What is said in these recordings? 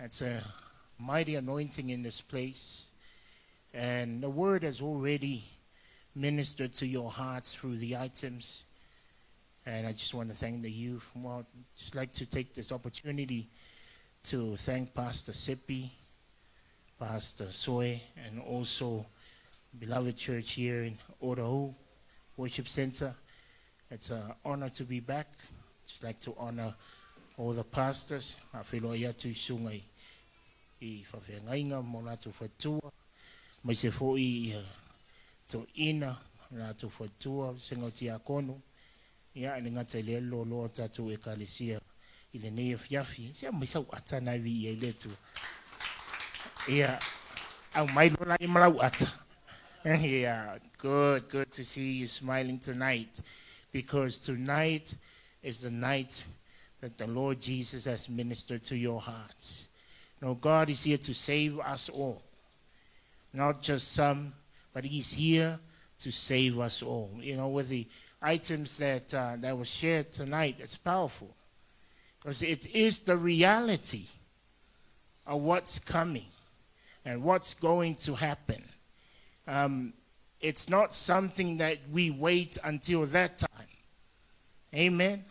It's a mighty anointing in this place. And the word has already ministered to your hearts through the items. And I just want to thank the youth. Well, I'd just like to take this opportunity to thank Pastor Seppi, Pastor Soy, and also beloved church here in Otahuhu Worship Center. It's an honor to be back. Just like to honor all the pastors. I feel like tu sungai I whawhengainga mo nātu whatua. Mai se fōi to ina nātu whatua sengo tia kono. Ia ni ngata le lo tatu e KALATIA I le nei fiafi. Sia mai sau ata nai vi I letu. Ia au mai lo lai malau ata. Yeah, good to see you smiling tonight, because tonight is the night that the Lord Jesus has ministered to your hearts. You know, God is here to save us all. Not just some, but He's here to save us all. You know, with the items that were shared tonight, it's powerful. Because it is the reality of what's coming and what's going to happen. It's not something that we wait until that time. Amen.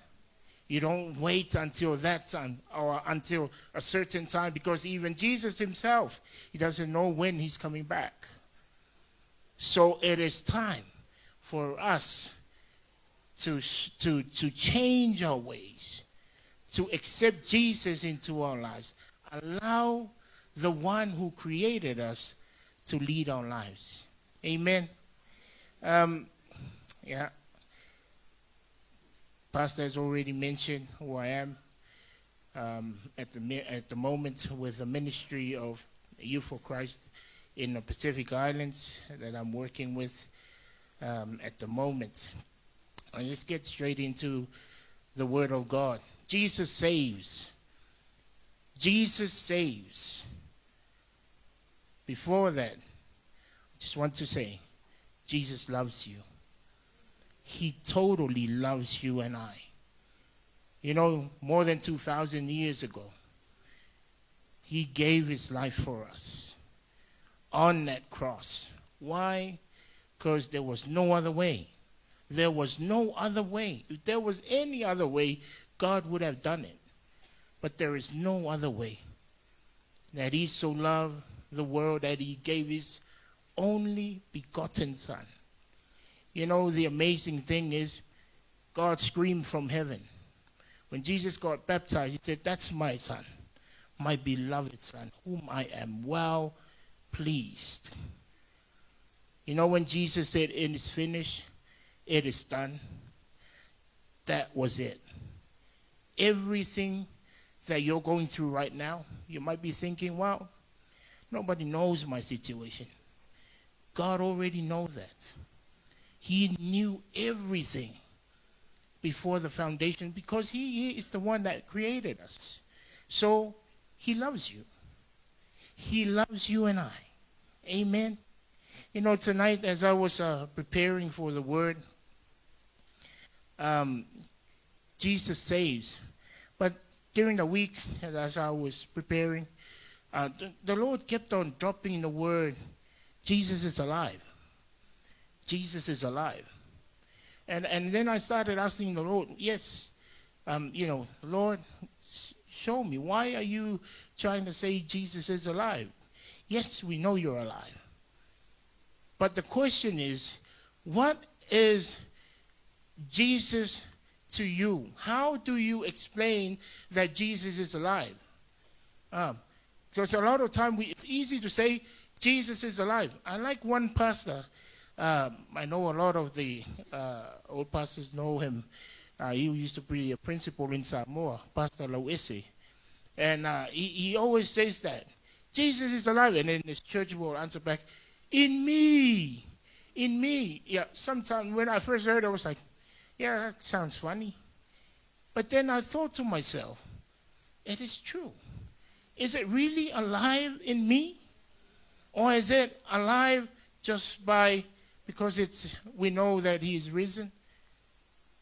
You don't wait until that time or until a certain time, because even Jesus himself, he doesn't know when he's coming back. So it is time for us to change our ways, to accept Jesus into our lives. Allow the one who created us to lead our lives. Amen. Yeah. Pastor has already mentioned who I am at the moment with the ministry of Youth for Christ in the Pacific Islands that I'm working with at the moment. I'll just get straight into the Word of God. Jesus saves. Jesus saves. Before that, I just want to say, Jesus loves you. He totally loves you and I. You know, more than 2,000 years ago, he gave his life for us on that cross. Why? Because there was no other way. There was no other way. If there was any other way, God would have done it. But there is no other way. That he so loved the world that he gave his only begotten Son. You know, the amazing thing is, God screamed from heaven. When Jesus got baptized, he said, "That's my Son, my beloved Son, whom I am well pleased." You know, when Jesus said, "It is finished, it is done," that was it. Everything that you're going through right now, you might be thinking, "Wow, nobody knows my situation." God already knows that. He knew everything before the foundation, because he is the one that created us. So he loves you. He loves you and I. Amen. You know, tonight as I was preparing for the word, Jesus saves. But during the week, as I was preparing, the Lord kept on dropping the word, Jesus is alive. Jesus is alive. And then I started asking the Lord, yes, you know, Lord, show me, why are you trying to say Jesus is alive? Yes, we know you're alive. But the question is, what is Jesus to you? How do you explain that Jesus is alive? Because a lot of time it's easy to say Jesus is alive. I like one pastor. I know a lot of the old pastors know him. He used to be a principal in Samoa, Pastor HWCCC. And he always says that Jesus is alive. And then his church will answer back, in me. Yeah, sometimes when I first heard it, I was like, yeah, that sounds funny. But then I thought to myself, it is true. Is it really alive in me? Or is it alive just because we know that he is risen?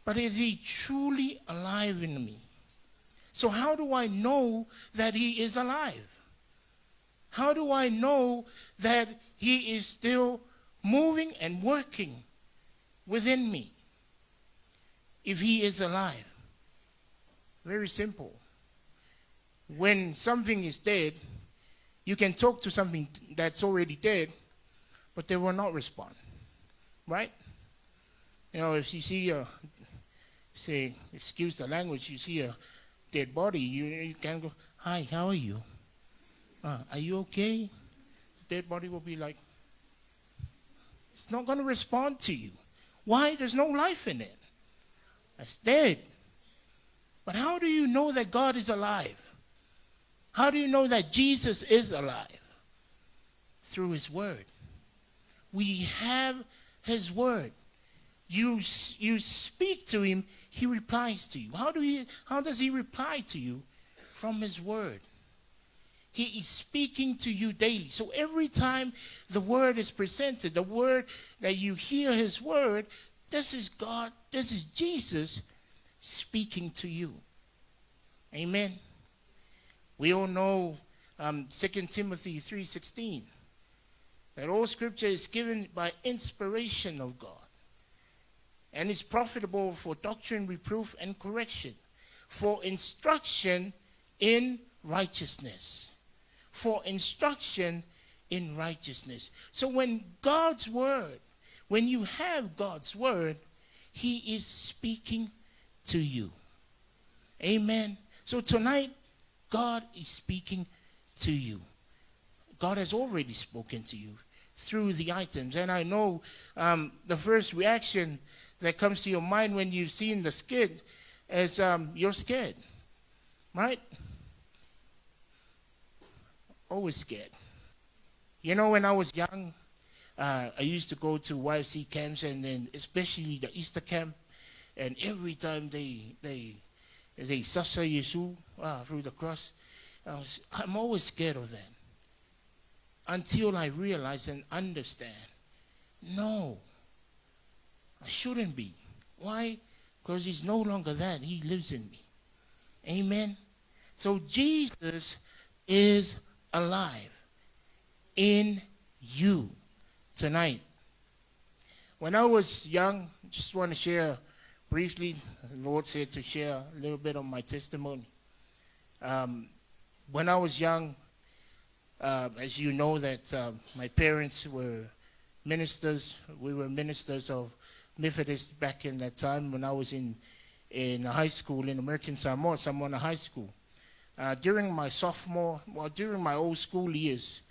But is he truly alive in me? So how do I know that he is alive? How do I know that he is still moving and working within me if he is alive? Very simple. When something is dead, you can talk to something that's already dead, but they will not respond, right? You know, if you see say, excuse the language, you see a dead body, you can go, hi, how are you? Are you okay? The dead body will be like, it's not going to respond to you. Why? There's no life in it. It's dead. But how do you know that God is alive? How do you know that Jesus is alive? Through his word. We have his word. You speak to him, he replies to you. How does he reply to you? From his word. He is speaking to you daily. So every time the word is presented, the word that you hear his word, this is God, this is Jesus speaking to you. Amen. We all know 2 Timothy 3:16, that all scripture is given by inspiration of God and is profitable for doctrine, reproof, and correction, for instruction in righteousness. For instruction in righteousness. So when God's word, when you have God's word, he is speaking to you. Amen. So tonight, God is speaking to you. God has already spoken to you through the items. And I know the first reaction that comes to your mind when you've seen the skit is you're scared, right? Always scared. You know, when I was young, I used to go to YFC camps, and then especially the Easter camp, and every time they sasa Yesu through the cross, I'm always scared of that. Until I realize and understand, no, I shouldn't be. Why? Because he's no longer that. He lives in me. Amen. So Jesus is alive in you tonight. When I was young, just want to share briefly, the Lord said to share a little bit of my testimony. When I was young, as you know that my parents were ministers. We were ministers of Methodist back in that time when I was in high school in American Samoa, Samoan High School. During my old school years,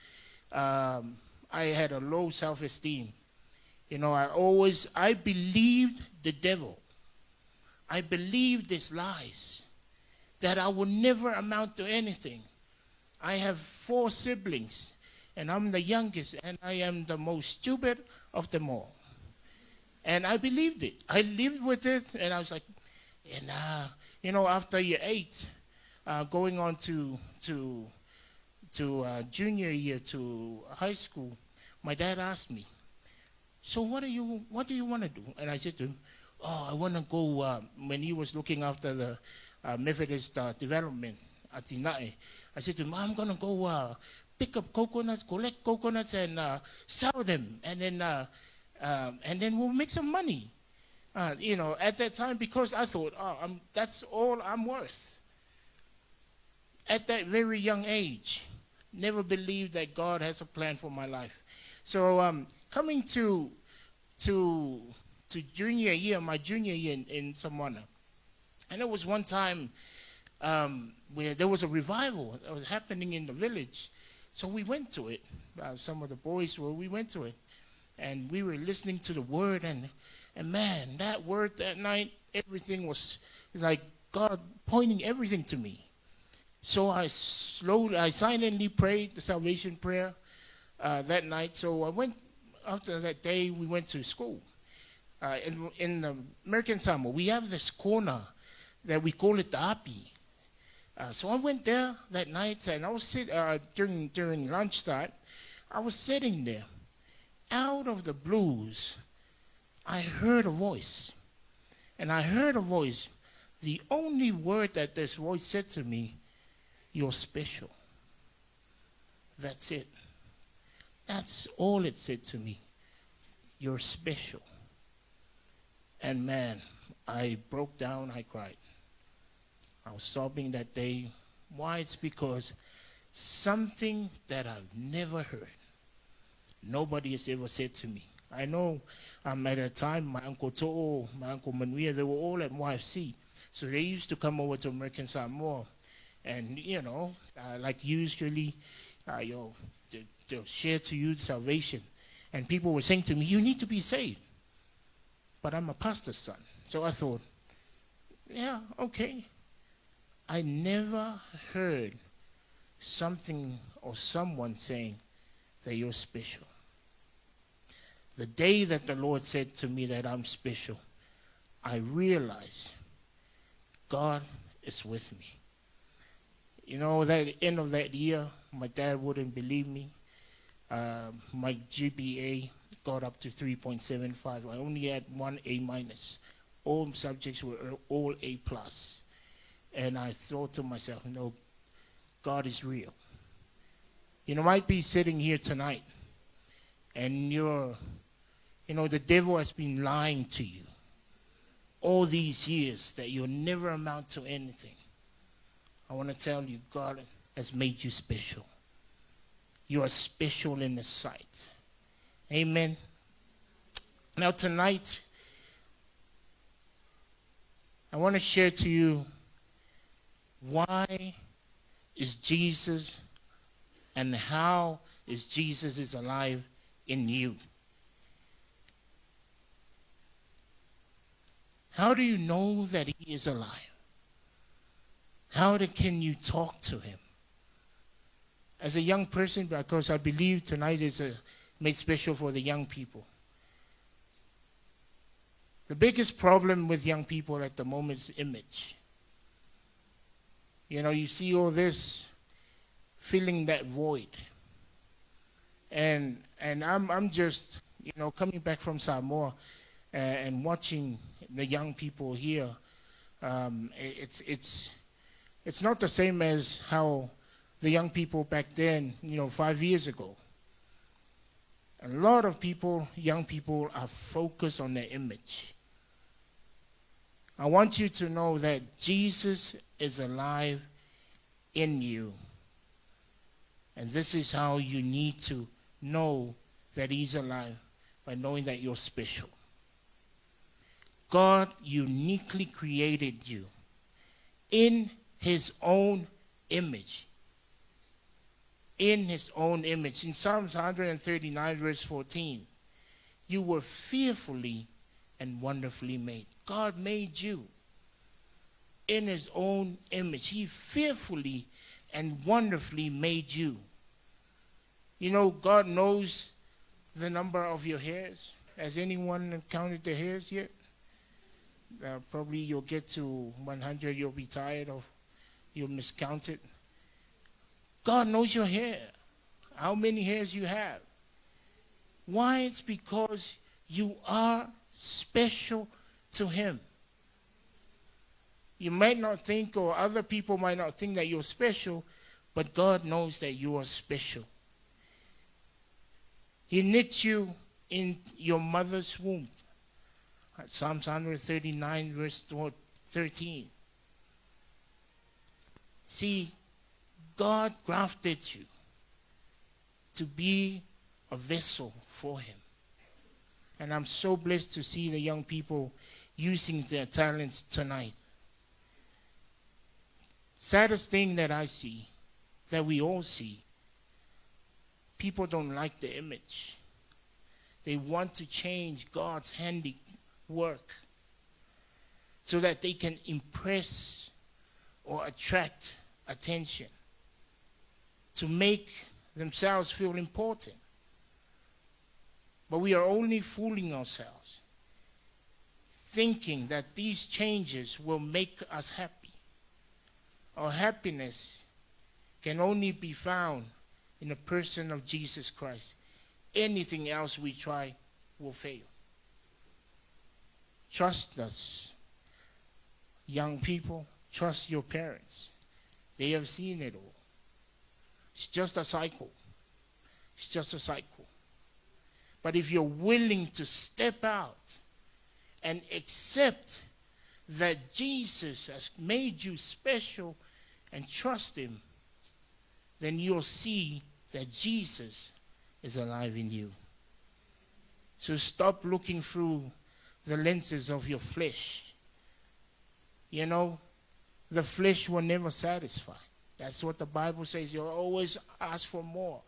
I had a low self-esteem. You know, I believed the devil. I believed his lies, that I would never amount to anything. I have 4 siblings, and I'm the youngest, and I am the most stupid of them all. And I believed it. I lived with it, and I was like, and you know, after year 8, going on to junior year to high school, my dad asked me, so what do you want to do? And I said to him, I want to go, when he was looking after the Methodist development at Tinai, I said to him, I'm going to go pick up coconuts, collect coconuts, and sell them, and then we'll make some money. You know, at that time, because I thought, that's all I'm worth. At that very young age, never believed that God has a plan for my life. So coming to junior year, my junior year in Samoa, and there was one time where there was a revival that was happening in the village. So we went to it. Some of the boys we went to it, and we were listening to the word, and man, that word that night, everything was like God pointing everything to me. So I silently prayed the salvation prayer that night. So I went, after that day, we went to school. In the American Samoa, we have this corner that we call it the api. So I went there that night, and I was during lunchtime, I was sitting there. Out of the blues, I heard a voice. And I heard a voice. The only word that this voice said to me, you're special. That's it. That's all it said to me. You're special. And man, I broke down, I cried. I was sobbing that day. Why? It's because something that I've never heard, nobody has ever said to me. I know at a time, my Uncle To'o, my Uncle Manuia, they were all at YFC. So they used to come over to American Samoa. And, like usually, they'll share to you salvation. And people were saying to me, you need to be saved. But I'm a pastor's son. So I thought, yeah, okay. I never heard something or someone saying that you're special. The day that the Lord said to me that I'm special, I realized God is with me. That end of that year, my dad wouldn't believe me. My GPA got up to 3.75. I only had 1 A-. All subjects were all A+. And I thought to myself, no, God is real. You might be sitting here tonight and the devil has been lying to you all these years that you'll never amount to anything. I want to tell you, God has made you special. You are special in His sight. Amen. Now tonight, I want to share to you why is Jesus and how is Jesus is alive in you. How do you know that He is alive? How can you talk to Him? As a young person, because I believe tonight is made special for the young people. The biggest problem with young people at the moment is image. You see all this, filling that void. And I'm just, coming back from Samoa and watching the young people here. It's not the same as how the young people back then, 5 years ago. A lot of young people are focused on their image. I want you to know that Jesus is alive in you. And this is how you need to know that He's alive, by knowing that you're special. God uniquely created you in His own image. In His own image. In Psalms 139 verse 14, you were fearfully and wonderfully made. God made you in His own image. He fearfully and wonderfully made you. God knows the number of your hairs. Has anyone counted the hairs yet? Probably you'll get to 100, you'll be tired of, you'll miscount it. God knows your hair, how many hairs you have. Why? It's because you are special to Him. You might not think, or other people might not think that you're special, but God knows that you are special. He knit you in your mother's womb. Psalms 139 verse 13. See, God grafted you to be a vessel for Him. And I'm so blessed to see the young people using their talents tonight. Saddest thing that I see, that we all see, people don't like the image. They want to change God's handiwork so that they can impress or attract attention, to make themselves feel important. But we are only fooling ourselves, thinking that these changes will make us happy. Our happiness can only be found in the person of Jesus Christ. Anything else we try will fail. Trust us. Young people, trust your parents. They have seen it all. It's just a cycle. It's just a cycle. But if you're willing to step out and accept that Jesus has made you special and trust him, then you'll see that Jesus is alive in you. So stop looking through the lenses of your flesh. You know, the flesh will never satisfy. That's what the Bible says. You'll always ask for more,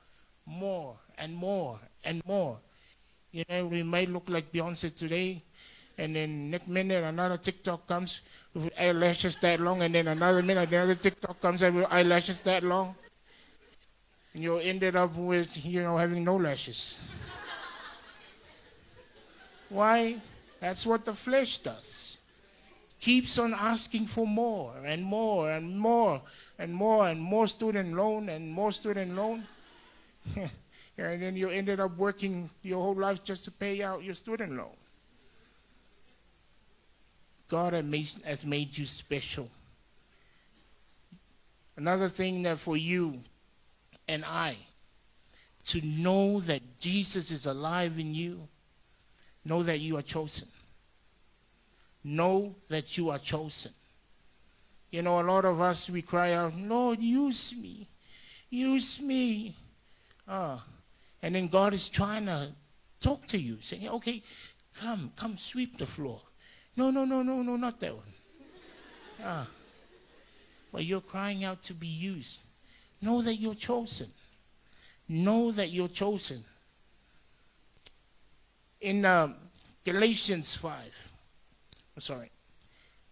and more, and more. You know, we may look like Beyonce today, and then next minute another TikTok comes with eyelashes that long, and then another minute another TikTok comes with eyelashes that long. And you'll end up with, having no lashes. Why? That's what the flesh does. Keeps on asking for more and more and more and more and more student loan and more student loan. And then you ended up working your whole life just to pay out your student loan. God has made you special. Another thing that for you and I, to know that Jesus is alive in you, know that you are chosen. Know that you are chosen. You know, a lot of us, we cry out, Lord, use me. Use me. And then God is trying to talk to you, saying, okay, come sweep the floor. No, not that one. But you're crying out to be used. Know that you're chosen. Know that you're chosen. In Galatians 5,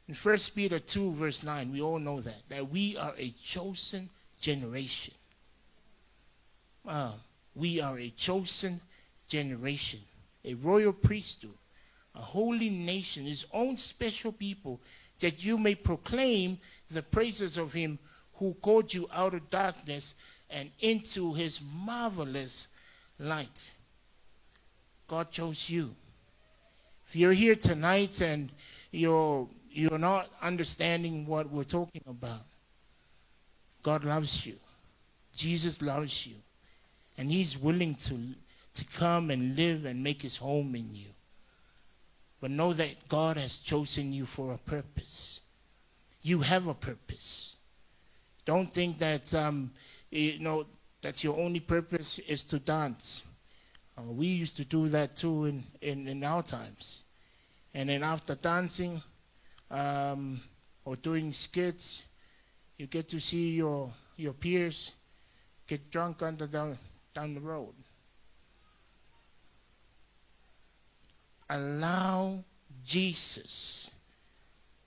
in 1 Peter 2, verse 9, we all know that we are a chosen generation. We are a chosen generation, a royal priesthood, a holy nation, his own special people, that you may proclaim the praises of him who called you out of darkness and into his marvelous light. God chose you. If you're here tonight and you're not understanding what we're talking about, God loves you. Jesus loves you. And he's willing to come and live and make his home in you. But know that God has chosen you for a purpose. You have a purpose. Don't think that that your only purpose is to dance. We used to do that too in our times. And then after dancing or doing skits, you get to see your peers get drunk down the road. Allow Jesus,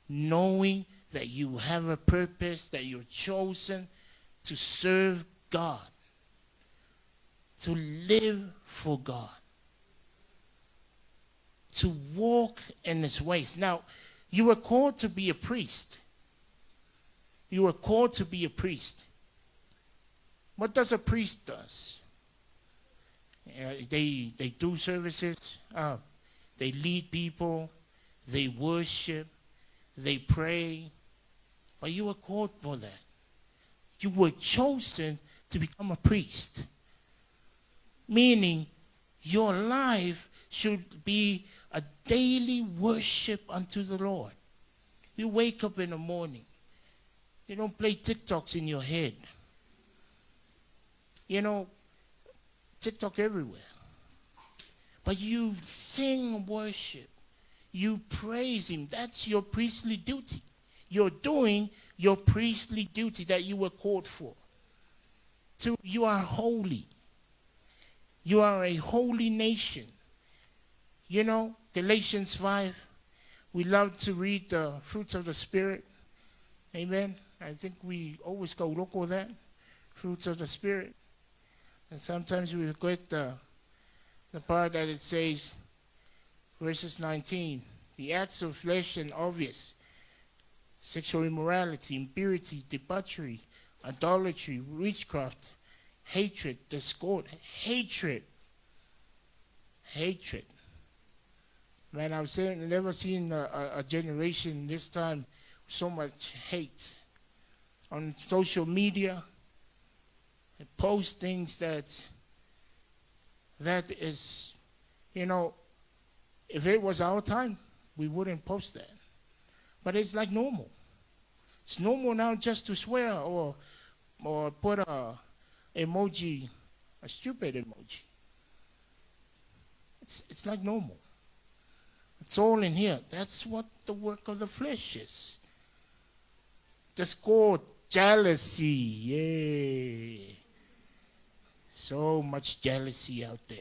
knowing that you have a purpose, that you're chosen to serve God, to live for God, to walk in his ways. Now, you were called to be a priest. You were called to be a priest. What does a priest does? They do services. They lead people. They worship. They pray. But you were called for that. You were chosen to become a priest. Meaning, your life should be a daily worship unto the Lord. You wake up in the morning. You don't play TikToks in your head. TikTok everywhere. But you sing worship. You praise him. That's your priestly duty. You're doing your priestly duty that you were called for. You are holy. You are a holy nation. Galatians 5, we love to read the fruits of the Spirit. Amen. I think we always go look at that. Fruits of the Spirit. And sometimes we forget the part that it says, verses 19, the acts of flesh and obvious, sexual immorality, impurity, debauchery, idolatry, witchcraft, hatred, discord, hatred. Man, I've never seen a generation this time so much hate. On social media, they post things that that is, if it was our time, we wouldn't post that. But it's like normal. It's normal now just to swear or put a emoji, a stupid emoji. It's like normal. It's all in here. That's what the work of the flesh is. Discord, jealousy, yay. So much jealousy out there.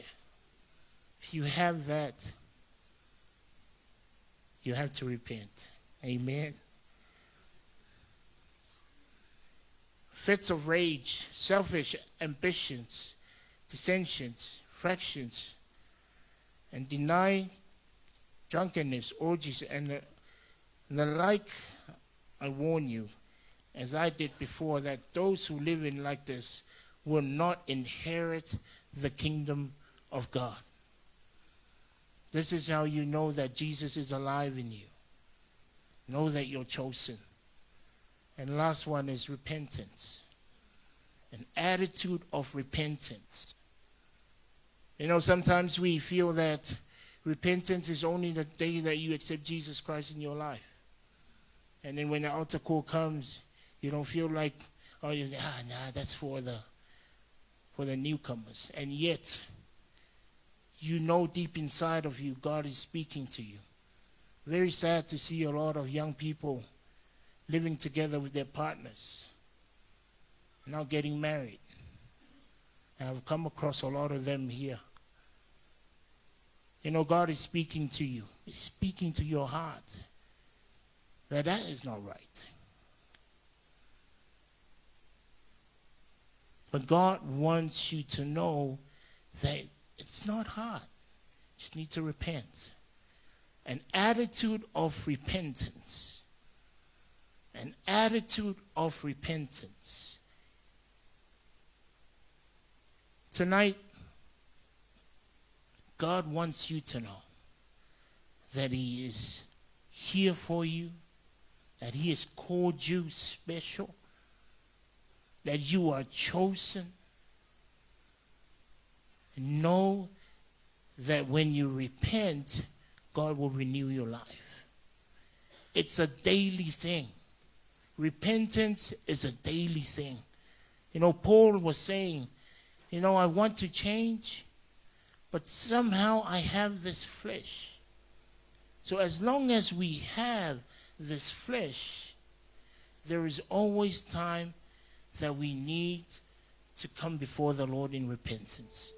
If you have that, you have to repent. Amen. Fits of rage, selfish ambitions, dissensions, fractions, and deny drunkenness, orgies, and the like. I warn you, as I did before, that those who live in like this will not inherit the kingdom of God. This is how you know that Jesus is alive in you. Know that you're chosen. And last one is repentance. An attitude of repentance. Sometimes we feel that repentance is only the day that you accept Jesus Christ in your life. And then when the altar call comes, you don't feel like, that's for the newcomers. And yet, deep inside of you, God is speaking to you. Very sad to see a lot of young people living together with their partners, now getting married. And I've come across a lot of them here. God is speaking to you. He's speaking to your heart that is not right. But God wants you to know that it's not hard. You just need to repent. An attitude of repentance. An attitude of repentance. Tonight, God wants you to know that He is here for you, that He has called you special, that you are chosen. Know that when you repent, God will renew your life. It's a daily thing. Repentance is a daily thing. Paul was saying, I want to change, but somehow I have this flesh. So as long as we have this flesh, there is always time that we need to come before the Lord in repentance.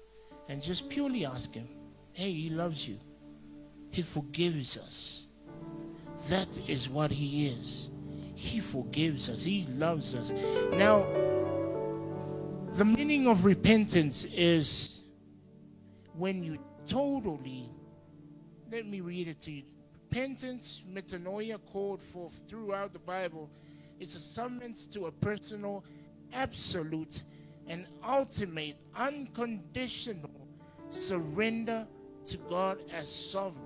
And just purely ask Him, hey, He loves you. He forgives us. That is what He is. He forgives us. He loves us. Now, the meaning of repentance is when you totally, let me read it to you. Repentance, metanoia, called forth throughout the Bible, is a summons to a personal, absolute, and ultimate, unconditional surrender to God as sovereign.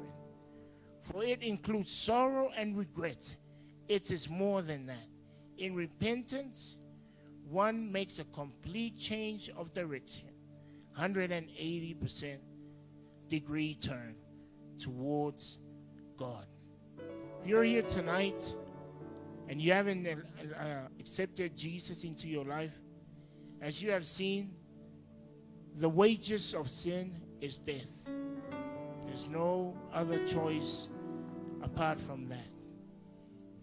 For it includes sorrow and regret. It is more than that. In repentance, one makes a complete change of direction, 180% degree turn towards God. If you're here tonight and you haven't accepted Jesus into your life, as you have seen, the wages of sin is death. There's no other choice apart from that.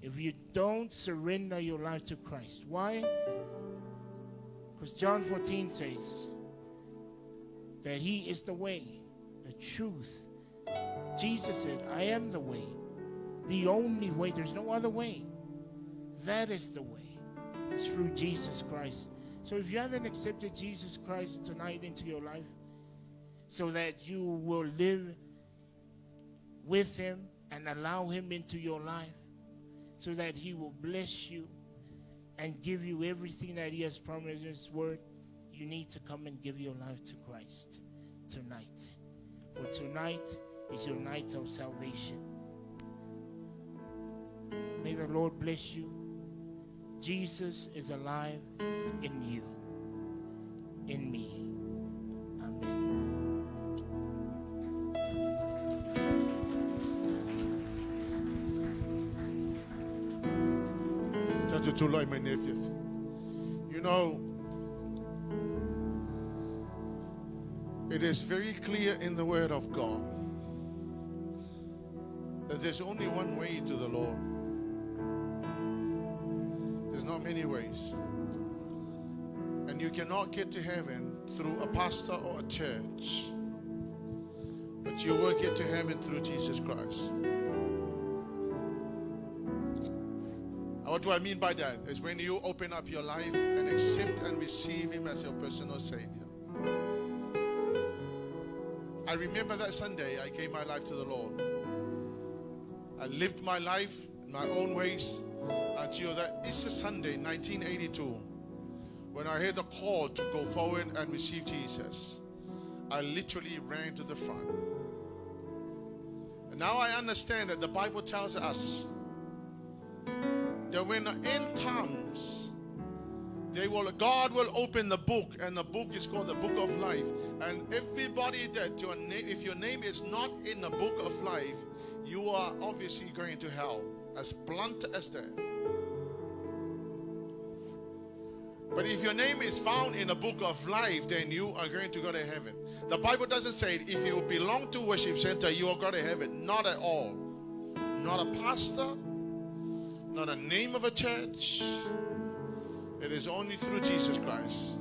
If you don't surrender your life to Christ, why? Because John 14 says that He is the way, the truth. Jesus said, I am the way, the only way. There's no other way. That is the way. It's through Jesus Christ. So if you haven't accepted Jesus Christ tonight into your life, so that you will live with Him and allow Him into your life, so that He will bless you and give you everything that He has promised in His word, you need to come and give your life to Christ tonight. For tonight is your night of salvation. May the Lord bless you. Jesus is alive in you, in me. Amen. You know, it is very clear in the Word of God that there's only one way to the Lord. There's not many ways. And you cannot get to heaven through a pastor or a church, but you will get to heaven through Jesus Christ. What do I mean by that? It's when you open up your life and accept and receive Him as your personal Savior. I remember that Sunday I gave my life to the Lord. I lived my life in my own ways until that Easter Sunday, 1982, when I heard the call to go forward and receive Jesus. I literally ran to the front. And now I understand that the Bible tells us that when the end comes, God will open the book, and the book is called the Book of Life. And everybody that if your name is not in the Book of Life, you are obviously going to hell. As blunt as that. But if your name is found in the Book of Life, then you are going to go to heaven. The Bible doesn't say if you belong to worship center, you will go to heaven. Not at all. Not a pastor, not a name of a church. It is only through Jesus Christ.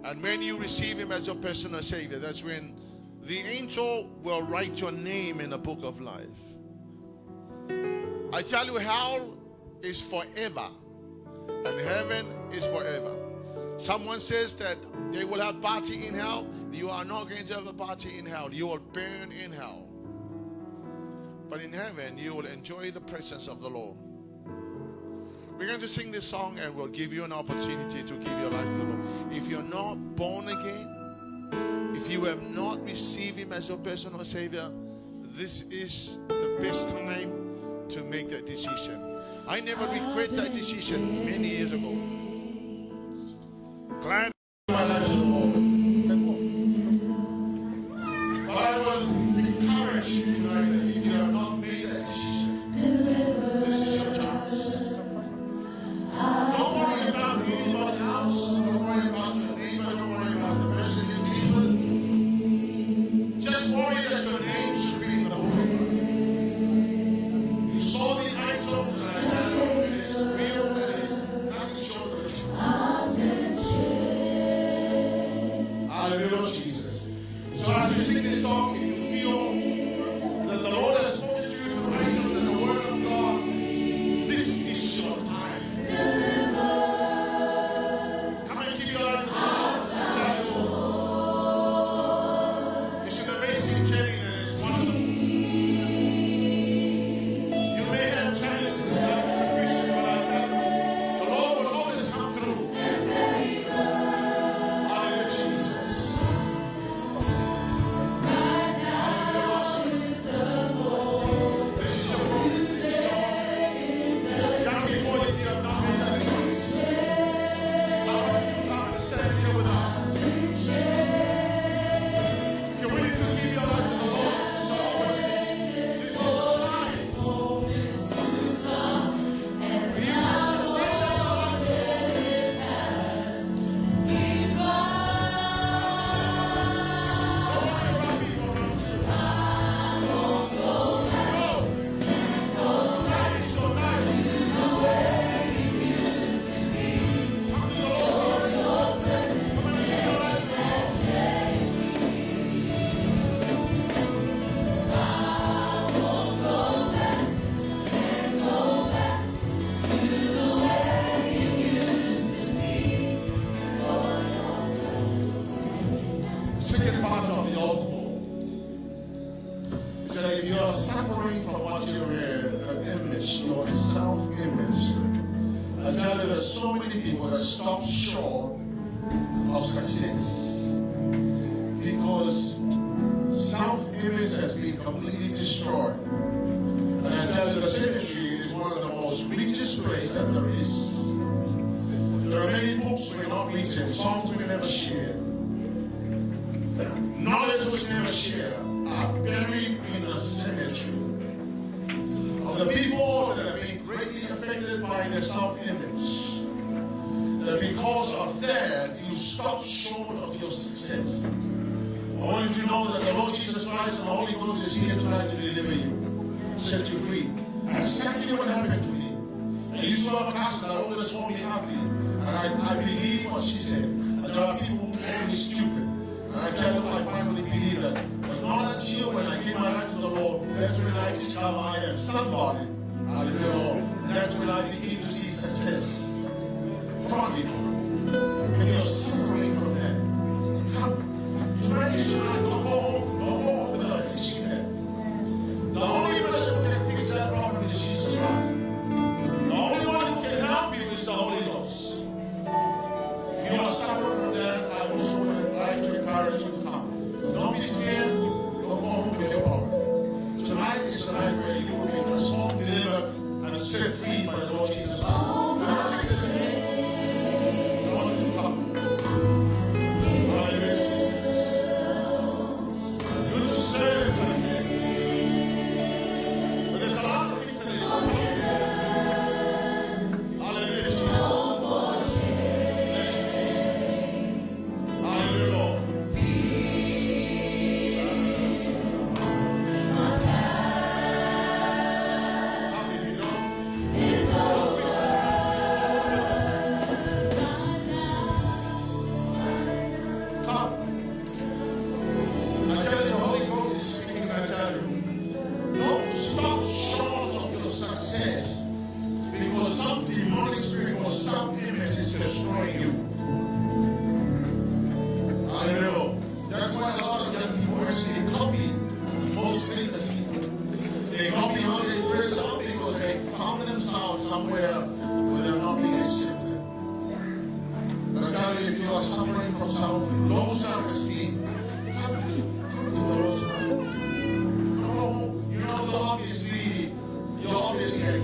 And when you receive Him as your personal Savior, that's when the angel will write your name in the Book of Life. I tell you, hell is forever and heaven is forever. Someone says that they will have party in hell. You are not going to have a party in hell. You will burn in hell. But in heaven, you will enjoy the presence of the Lord. We're going to sing this song and we'll give you an opportunity to give your life to the Lord. If you're not born again, if you have not received Him as your personal Savior, this is the best time to make that decision. I never regret that decision many years ago. Glad my life to the Lord. But I will encourage you tonight that if you have not made that decision, this is your chance. Don't worry about anybody else. Don't worry about your neighbor. Don't worry about the person you live with. Just worry that your name should be in the book of life. You saw the items, and I tell you, it is real and it is nothing short of the truth. Hallelujah, Jesus. So as we sing this song, if you feel that the Lord has spoken to you through items and the Word of God, this is your time. Come and give your life to God. Tell you, it's an amazing journey and it's wonderful. You may have challenges in life as a Christian, but I tell you, the Lord will always come through. Hallelujah, Jesus. This is your moment. This is your moment. Young people, if you have not made that choice, I want you to come and stand here with us. If you're willing to give your life to the Lord, this is your opportunity. This is your time. Second part of the altar call is that if you are suffering from what you read, an image, your self-image, I tell you, there's so many people that stop short of success because self-image has been completely destroyed. And I tell you, the cemetery is one of the most richest places that there is. There are many books we're not reading, songs we never share. Knowledge which never share are buried in the cemetery of the people that have been great greatly affected by their self-image. That because of that, you stop short of your success. I want you to know that the Lord Jesus Christ and the Holy Ghost is here tonight to deliver you, set you free. Exactly what happened to me. I used to have a pastor that always told me ugly, and I believe what she said. And there are people who call me stupid. And I tell you, I finally believe that. But not until when I give my life to the Lord, that's when I discover I am somebody. Hallelujah. That's when I begin to see success. Come on, people. If you're suffering from that, come. Tonight is tonight. Don't go home with a fixing head. The only person who can fix that problem is Jesus Christ. The only one who can help you is the Holy Ghost. If you are suffering from that, I also would like to encourage you to come. Don't be scared. Don't go home with your problem. Tonight is the night where you will be transformed, delivered, and set free by the Lord Jesus Christ. I want to take this again. I want you to come. Hallelujah, Jesus. You to serve us. But there's a lot of things in this. Hallelujah, Jesus. Bless you, Jesus. Hallelujah, Lord. Somewhere where they're not being accepted. But I tell you, if you are suffering from low self-esteem, come to the Lord tonight. No, you're obviously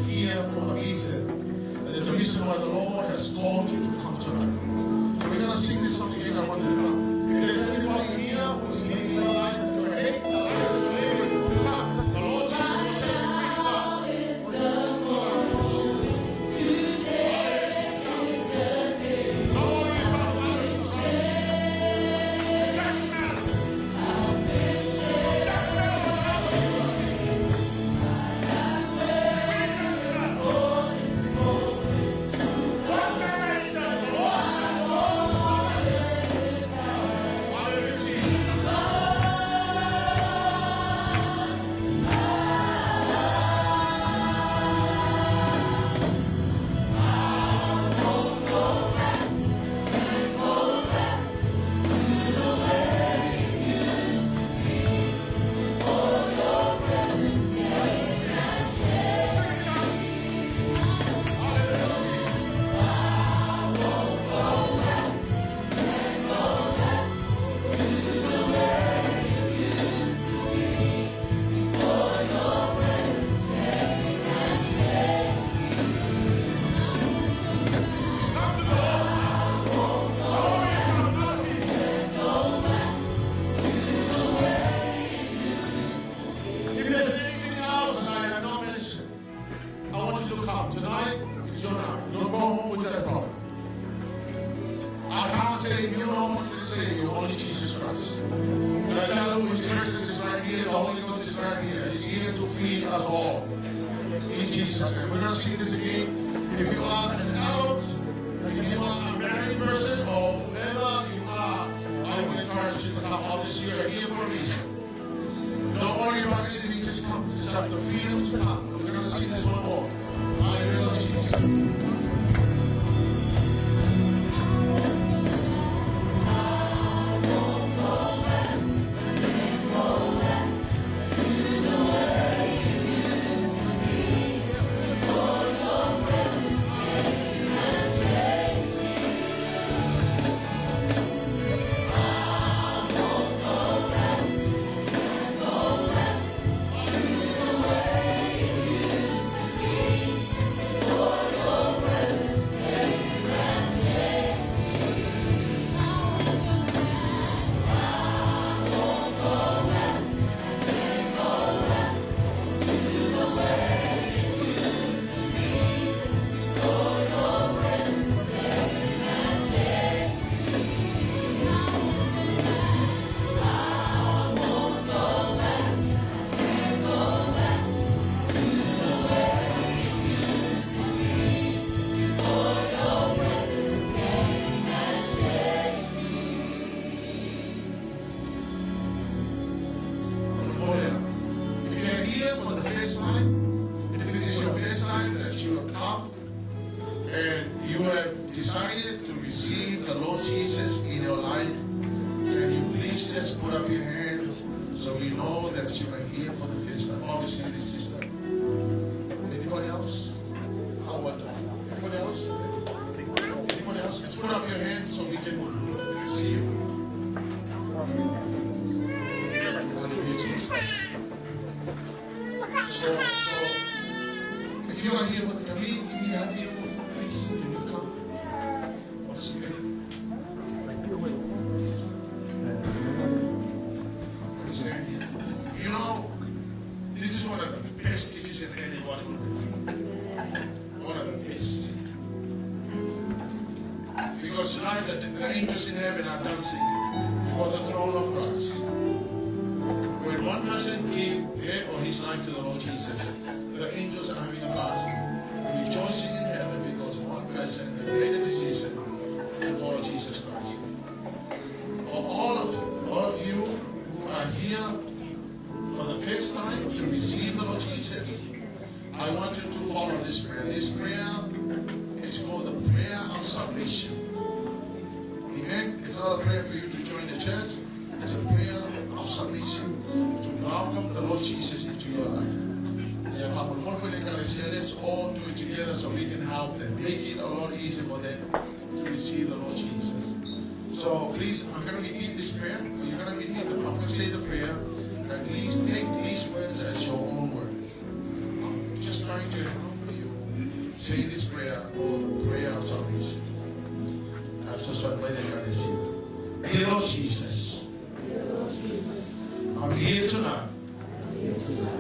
here for a reason. And there's a reason why the Lord has called you to come tonight. So we're going to sing this song again. I want you to come. If there's anybody here who's living your life to hate, the life that you're living, come. The Lord Jesus will set you free tonight. Away. sisters, put up your hand so we know that you are here for the first time. Obviously, this sister. Anybody else? How wonderful. Anybody else? Anybody else? Let's put up your hand so we can see you. Hallelujah, Jesus. So, if you are here, can we have you? Please, can you come? What's your name? You know, this is one of the best decisions anybody will make. One of the best. Because tonight the angels in heaven are dancing before the throne of Christ. When one person gave her or his life to the Lord Jesus, the angels are having a party, rejoicing in heaven because one person made a decision to follow Jesus Christ. For all of you who are here for the first time to receive the Lord Jesus, I want you to follow this prayer. This prayer is called the prayer of salvation. Amen. It's not a prayer for you to join the church. It's a prayer of salvation. To welcome the Lord Jesus into your life. Let's all do it together so we can help them. Make it a lot easier for them to receive the Lord Jesus. So please, I'm going to begin this prayer. You're going to begin. I'm going to say the prayer. And please take these words as your own words. I'm just trying to help you say this prayer or the prayer of salvation. After some way they're going to see. Dear Lord Jesus, I'm here tonight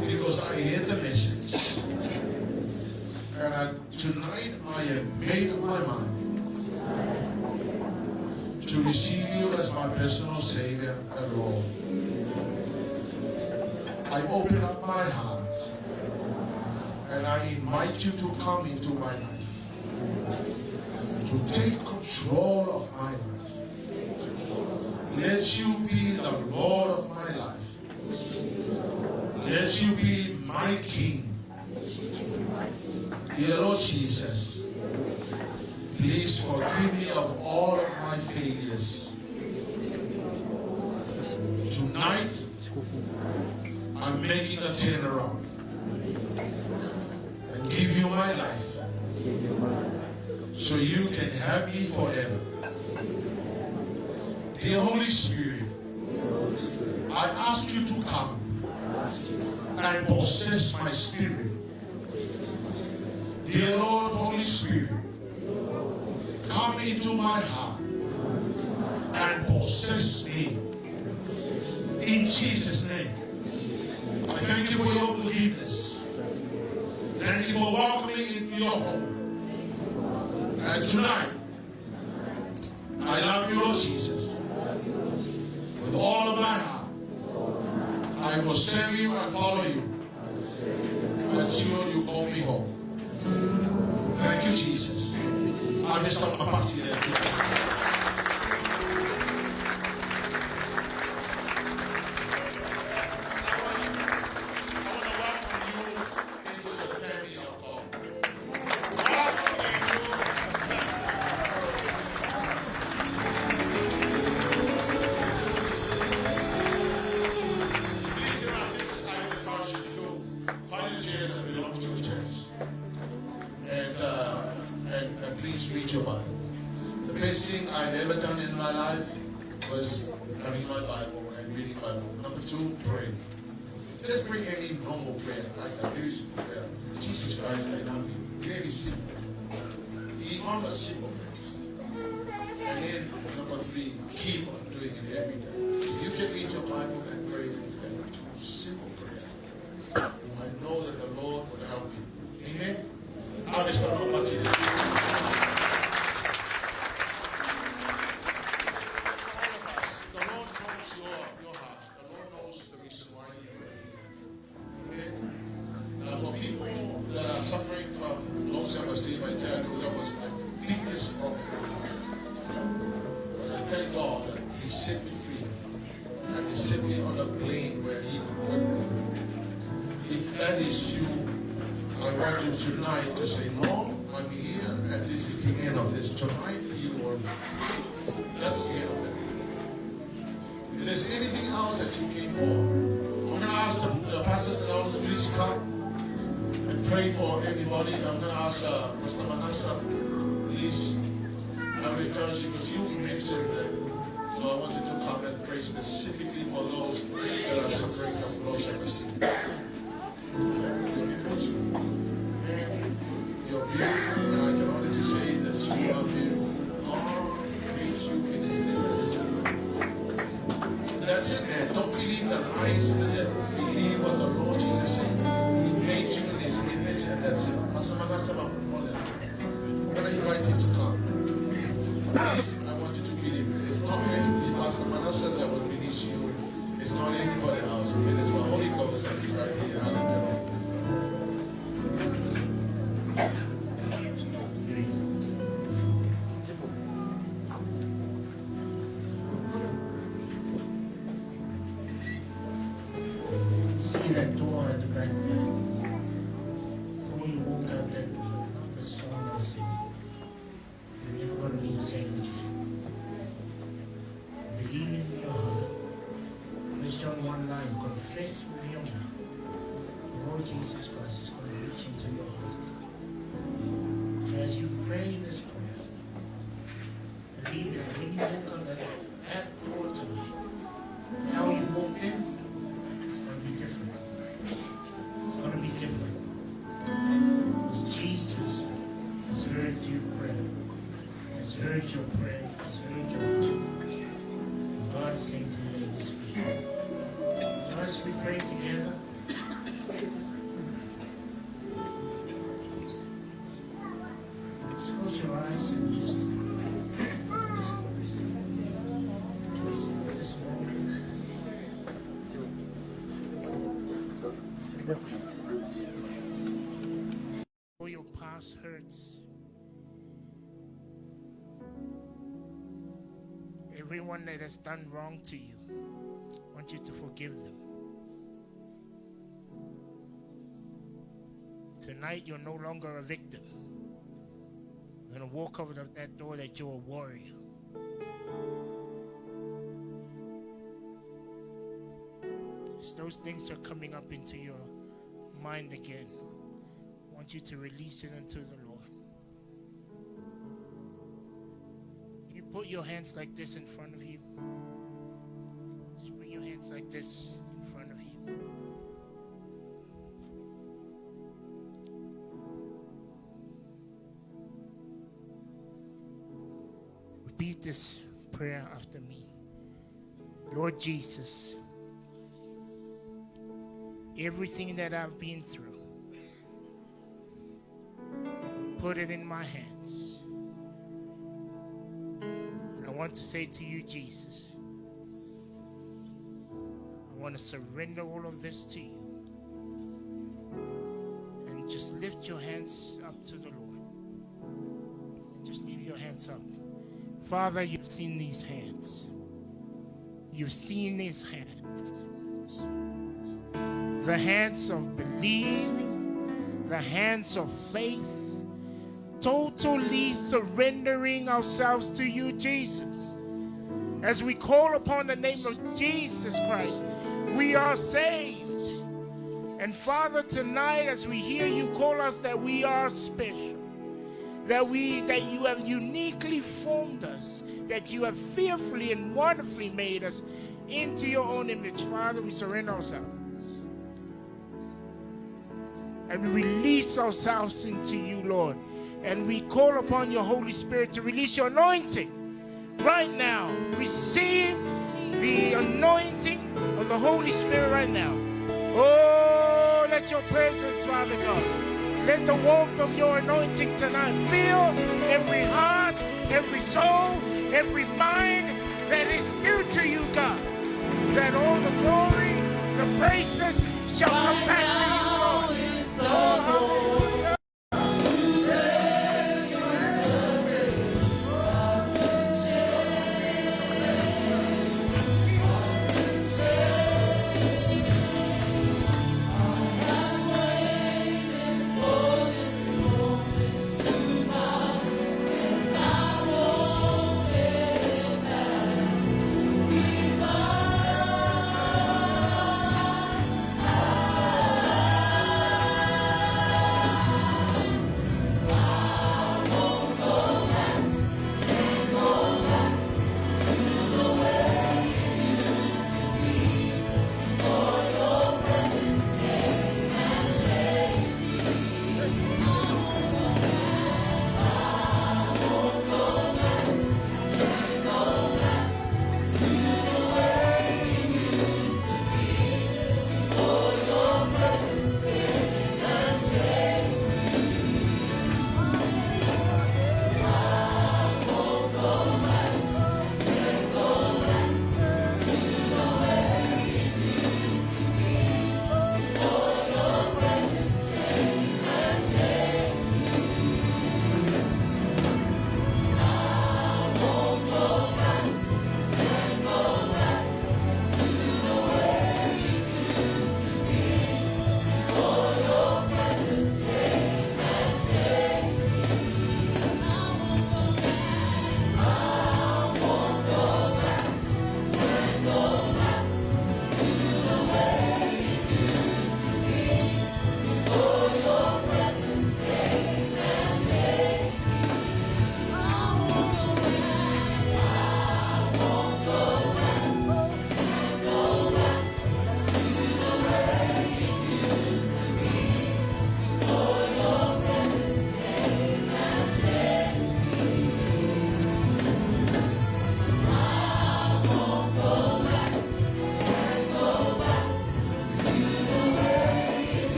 because I hear the message. And tonight I have made up my mind to receive you as my personal Savior and Lord. I open up my heart and I invite you to come into my life, to take control of my life. Let you be the Lord of my life. Let you be my King. Dear Lord Jesus, please forgive me of all of my failures. Tonight, I'm making a turnaround and give you my life so you can have me forever. Dear Holy Spirit, I ask you to come and possess my spirit. Dear Lord, Holy Spirit, come into my heart and possess me. In Jesus' name. I thank you for your forgiveness. Thank you for welcoming me into your home. And tonight, I love you, Lord Jesus. With all of my heart, I will serve you and follow you until you call me home. Thank you, Jesus. I'll just stop my party there. If there's any you came for. I'm going to ask the pastors and also please come and pray for everybody. I'm going to ask Mr. Manasa, please. I will urge you because you mentioned that. So I want you to come and pray specifically for those that are suffering from low self-esteem. You're beautiful, and I can only say that you are beautiful. Oh, praise you in the name. That's it, man. Don't believe the lies, believe what the Lord Jesus said. He made you in his image, and that's it. I'm going to invite you to come. Please, I want you to believe. It's not going to be Pastor Manasa that will release you. It's not anybody else. It is the Holy Ghost that is right here. Hallelujah. See that door at the back there? Before you walk out that door, the song I sing. You're never going to be the same again. Believe in your heart. Just John 1:9, confess with your mouth. The Lord Jesus Christ is going to reach into your heart. As you pray this prayer, believe that when you walk out that door tonight, how you walk in, it's going to be different. It's going to be different. Jesus has heard you pray. Has heard your prayer. Has heard your heart. God is saying to you this week. As we pray together, just close your eyes and just this moment. All your past hurts. Everyone that has done wrong to you, I want you to forgive them. Tonight, you're no longer a victim. You're going to walk over that door that you're a warrior. As those things are coming up into your mind again, I want you to release it unto the Lord. You put your hands like this in front of you. Just bring your hands like this in front of you. Repeat this prayer after me. Lord Jesus, everything that I've been through, put it in my hands. And I want to say to you, Jesus, I want to surrender all of this to you. And just lift your hands up to the Lord. And just leave your hands up. Father, you've seen these hands. You've seen these hands. The hands of believing, the hands of faith, totally surrendering ourselves to you, Jesus. As we call upon the name of Jesus Christ, we are saved. And Father, tonight as we hear you call us that we are special, that you have uniquely formed us, that you have fearfully and wonderfully made us into your own image. Father, we surrender ourselves. And we release ourselves into you, Lord. And we call upon your Holy Spirit to release your anointing right now. Receive the anointing of the Holy Spirit right now. Oh, let your presence, Father God, let the warmth of your anointing tonight fill every heart, every soul, every mind that is due to you, God. That all the glory, the praises shall come back to you, Lord. Oh, hallelujah.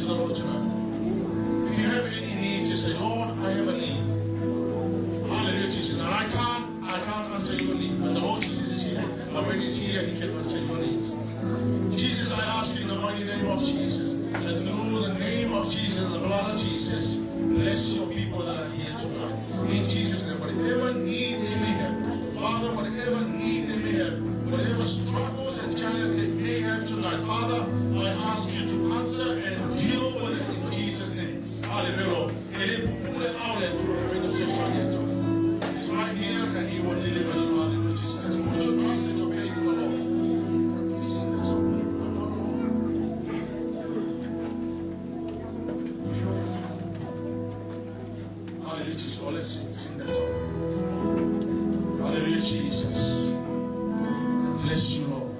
the Lord tonight. If you have any need, just say, Lord, I have a need. Hallelujah, Jesus. And I can't answer your need, but the Lord Jesus is here. And when He's here, He can answer your needs. Jesus, I ask you in the mighty name of Jesus, that through the name of Jesus and the blood of Jesus, bless your people that are here tonight. In Jesus' name, whatever need they may have, Father, whatever need they may have, whatever struggles and challenges they may have tonight, Father, I ask you to answer and deal with it in Jesus' name. Hallelujah. It's right here and He will deliver you. Hallelujah. Jesus. Put your trust and your faith in the Lord. Sing that song. Hallelujah, Jesus. Oh, let's sing that song. Hallelujah, Jesus. Bless you, Lord.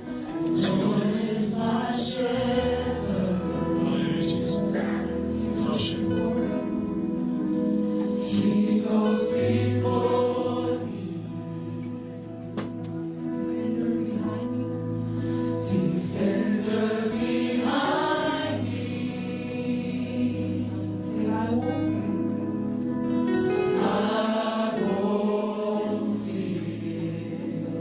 The Lord is my shepherd. Hallelujah, Jesus. Fellowship. He goes before me. Defender behind me. Say, I won't fear. I won't fear.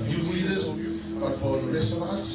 youth leaders, but for the rest of us.